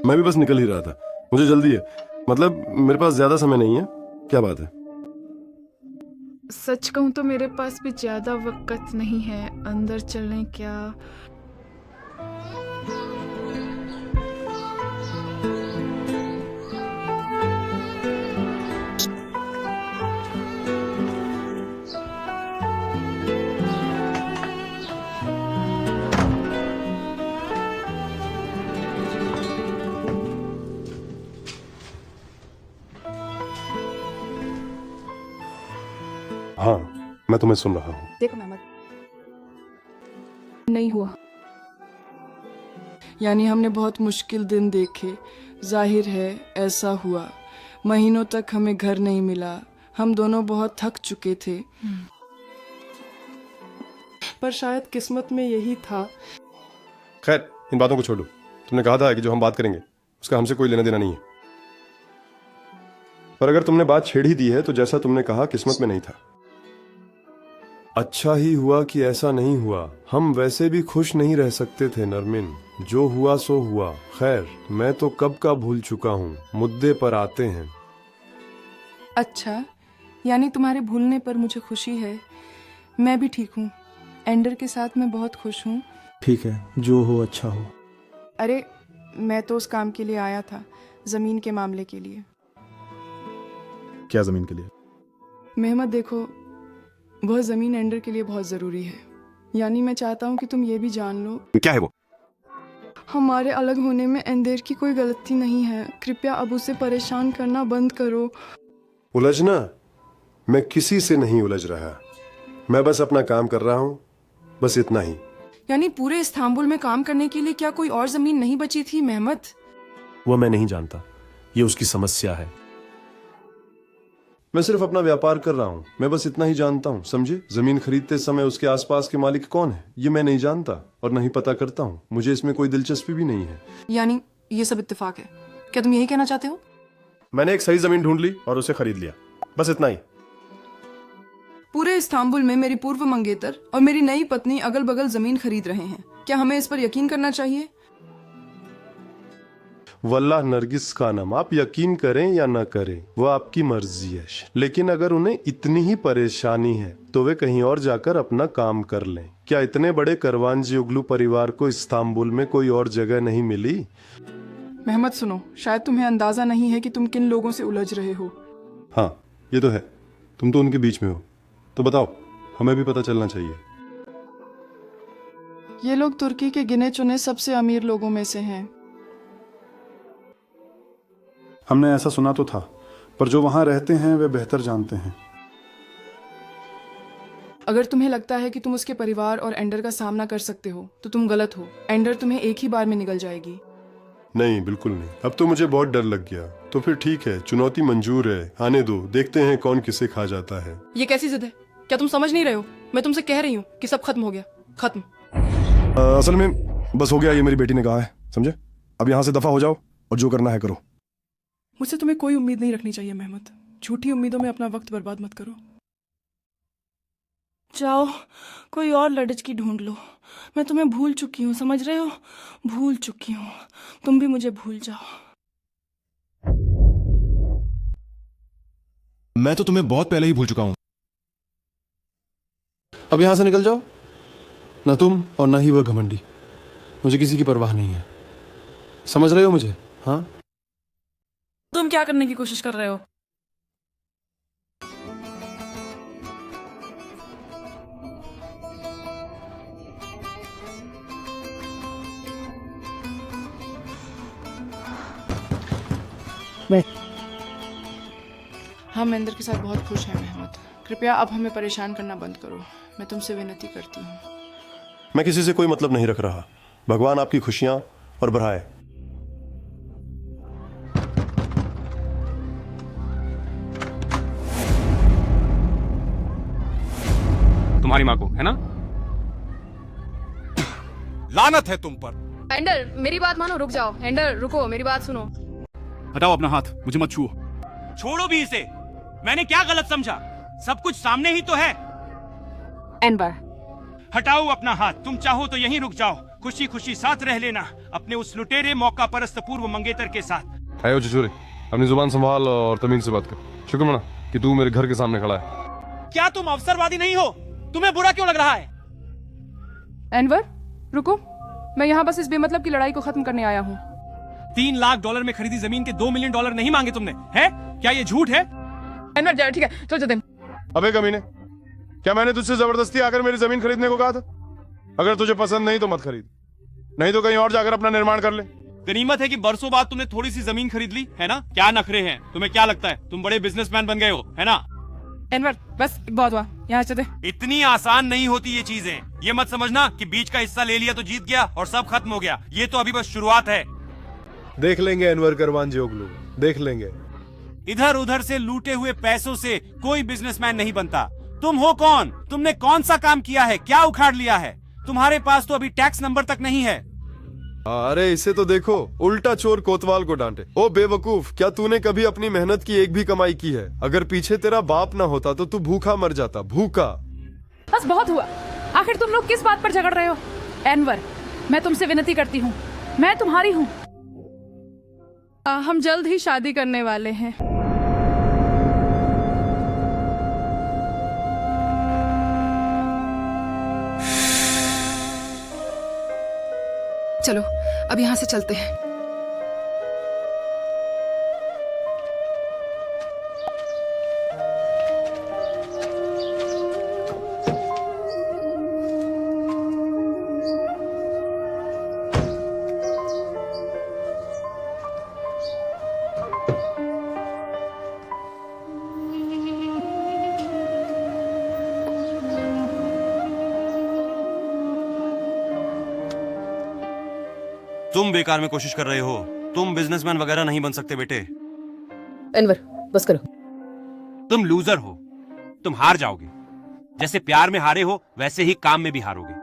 मैं भी बस निकल ही रहा था, मुझे जल्दी है। मतलब मेरे पास ज्यादा समय नहीं है। क्या बात है? सच कहूँ तो मेरे पास भी ज्यादा वक्त नहीं है। अंदर चलें क्या? हाँ, मैं तुम्हें सुन रहा हूँ। देखो मेहमत, नहीं हुआ। यानी हमने बहुत मुश्किल दिन देखे, जाहिर है ऐसा हुआ। महीनों तक हमें घर नहीं मिला, हम दोनों बहुत थक चुके थे। पर शायद किस्मत में यही था। खैर, इन बातों को छोड़ो। तुमने कहा था कि जो हम बात करेंगे उसका हमसे कोई लेना देना नहीं है। पर अगर तुमने बात छेड़ ही दी है तो जैसा तुमने कहा, किस्मत में नहीं था। अच्छा ही हुआ कि ऐसा नहीं हुआ। हम वैसे भी खुश नहीं रह सकते थे नरमिन। जो हुआ सो हुआ। खैर, मैं तो कब का भूल चुका हूँ। मुद्दे पर आते हैं। अच्छा, यानी तुम्हारे भूलने पर मुझे खुशी है। मैं भी ठीक हूँ। एंडर के साथ मैं बहुत खुश हूँ। ठीक है, जो हो अच्छा हो। अरे, मैं तो उस काम के लिए आया था, जमीन के मामले के लिए। क्या जमीन के लिए? मेहमत देखो, वह जमीन एंडर के लिए बहुत जरूरी है। यानी मैं चाहता हूँ कि तुम ये भी जान लो। क्या है वो? हमारे अलग होने में एंडर की कोई गलती नहीं है। कृपया अब उसे परेशान करना बंद करो। उलझना? मैं किसी से नहीं उलझ रहा। मैं बस अपना काम कर रहा हूँ, बस इतना ही। यानी पूरे इस्तांबुल में काम करने के लिए क्या कोई और जमीन नहीं बची थी मेहमत? वो मैं नहीं जानता, ये उसकी समस्या है। मैं सिर्फ अपना व्यापार कर रहा हूँ, मैं बस इतना ही जानता हूँ, समझे? जमीन खरीदते समय उसके आसपास के मालिक कौन है ये मैं नहीं जानता और नहीं पता करता हूँ। मुझे इसमें कोई दिलचस्पी भी नहीं है। यानी ये सब इत्तेफाक है? क्या तुम यही कहना चाहते हो? मैंने एक सही जमीन ढूंढ ली और उसे खरीद लिया, बस इतना ही। पूरे इस्तांबुल में मेरी पूर्व मंगेतर और मेरी नई पत्नी अगल बगल जमीन खरीद रहे हैं। क्या हमें इस पर यकीन करना चाहिए? वल्लाह नरगिस खानम, आप यकीन करें या न करें वो आपकी मर्जी है, लेकिन अगर उन्हें इतनी ही परेशानी है तो वे कहीं और जाकर अपना काम कर लें। क्या इतने बड़े करवानजीओग्लू परिवार को इस्तांबुल में कोई और जगह नहीं मिली? मेहमत सुनो, शायद तुम्हें अंदाजा नहीं है कि तुम किन लोगों से उलझ रहे हो। हाँ, ये तो है। तुम तो उनके बीच में हो, तो बताओ, हमें भी पता चलना चाहिए। ये लोग तुर्की के गिने चुने सबसे अमीर लोगों में से हैं। हमने ऐसा सुना तो था, पर जो वहां रहते हैं वे बेहतर जानते हैं। अगर तुम्हें लगता है कि तुम उसके परिवार और एंडर का सामना कर सकते हो तो तुम गलत हो। एंडर तुम्हें एक ही बार में निगल जाएगी। नहीं, बिल्कुल नहीं। अब तो मुझे बहुत डर लग गया। तो फिर ठीक है, चुनौती मंजूर है, आने दो, देखते हैं कौन किसे खा जाता है। ये कैसी जिद है? क्या तुम समझ नहीं रहे हो? मैं तुमसे कह रही हूँ कि सब खत्म हो गया, खत्म। असल में बस हो गया, ये मेरी बेटी ने कहा है, समझे? अब यहाँ से दफा हो जाओ और जो करना है करो। मुझसे तुम्हें कोई उम्मीद नहीं रखनी चाहिए मेहमत। झूठी उम्मीदों में अपना वक्त बर्बाद मत करो। जाओ, कोई और लड़की ढूंढ लो। मैं तुम्हें भूल चुकी हूँ, समझ रहे हो? भूल चुकी हूँ। तुम भी मुझे भूल जाओ। मैं तो तुम्हें बहुत पहले ही भूल चुका हूं। अब यहाँ से निकल जाओ। ना तुम और ना ही वह घमंडी। मुझे किसी की परवाह नहीं है, समझ रहे हो मुझे? हाँ, तुम क्या करने की कोशिश कर रहे हो? हम एंडर के साथ बहुत खुश हैं मेहमत। कृपया अब हमें परेशान करना बंद करो। मैं तुमसे विनती करती हूँ। मैं किसी से कोई मतलब नहीं रख रहा। भगवान आपकी खुशियां और बढ़ाए। तुम्हारी माँ को, है ना? लानत है तुम पर। एंडर, मेरी बात मानो, रुक जाओ। एंडर, रुको, मेरी बात सुनो। हटाओ अपना हाथ, मुझे मत छुओ। छोड़ो भी इसे। मैंने क्या गलत समझा? सब कुछ सामने ही तो है। एनवर, हटाओ अपना हाथ। तुम चाहो तो यहीं रुक जाओ, खुशी खुशी साथ रह लेना अपने उस लुटेरे मौका परस्त पूर्व मंगेतर के साथ। आयो चचोरे, अपनी जुबान संभाल और तमीज से बात कर। शुक्र मना कि तू मेरे घर के सामने खड़ा है। क्या तुम अवसरवादी नहीं हो? तुम्हें बुरा क्यों लग रहा है? एनवर रुको, मैं यहाँ बस इस बेमतलब की लड़ाई को खत्म करने आया हूँ। $3 लाख में खरीदी जमीन के $2 मिलियन नहीं मांगे तुमने, है? क्या ये झूठ है? एनवर जा, ठीक है, चल चलते हैं। अबे कमीने, क्या मैंने तुझसे जबरदस्ती आकर मेरी जमीन खरीदने को कहा था? अगर तुझे पसंद नहीं तो मत खरीद, नहीं तो कहीं और जाकर अपना निर्माण कर ले। गनीमत है कि बरसों बाद तुमने थोड़ी सी जमीन खरीद ली, है ना? क्या नखरे हैं? तुम्हें क्या लगता है तुम बड़े बिजनेसमैन बन गए हो, है ना? एनवर बस बहुत हुआ, यहाँ चलते। इतनी आसान नहीं होती ये चीजें। ये मत समझना कि बीच का हिस्सा ले लिया तो जीत गया और सब खत्म हो गया। ये तो अभी बस शुरुआत है। देख लेंगे अनवर करवान जोगलू, देख लेंगे। इधर उधर से लूटे हुए पैसों से कोई बिजनेसमैन नहीं बनता। तुम हो कौन? तुमने कौन सा काम किया है? क्या उखाड़ लिया है? तुम्हारे पास तो अभी टैक्स नंबर तक नहीं है। अरे इसे तो देखो, उल्टा चोर कोतवाल को डांटे। ओ बेवकूफ, क्या तूने कभी अपनी मेहनत की एक भी कमाई की है? अगर पीछे तेरा बाप ना होता तो तू भूखा मर जाता, भूखा। बस बहुत हुआ, आखिर तुम लोग किस बात पर झगड़ रहे हो? एनवर, मैं तुमसे विनती करती हूँ, मैं तुम्हारी हूँ। हम जल्द ही शादी करने वाले हैं। चलो अब यहाँ से चलते हैं। तुम बेकार में कोशिश कर रहे हो। तुम बिजनेसमैन वगैरह नहीं बन सकते बेटे। एनवर बस करो। तुम लूजर हो, तुम हार जाओगे। जैसे प्यार में हारे हो वैसे ही काम में भी हारोगे।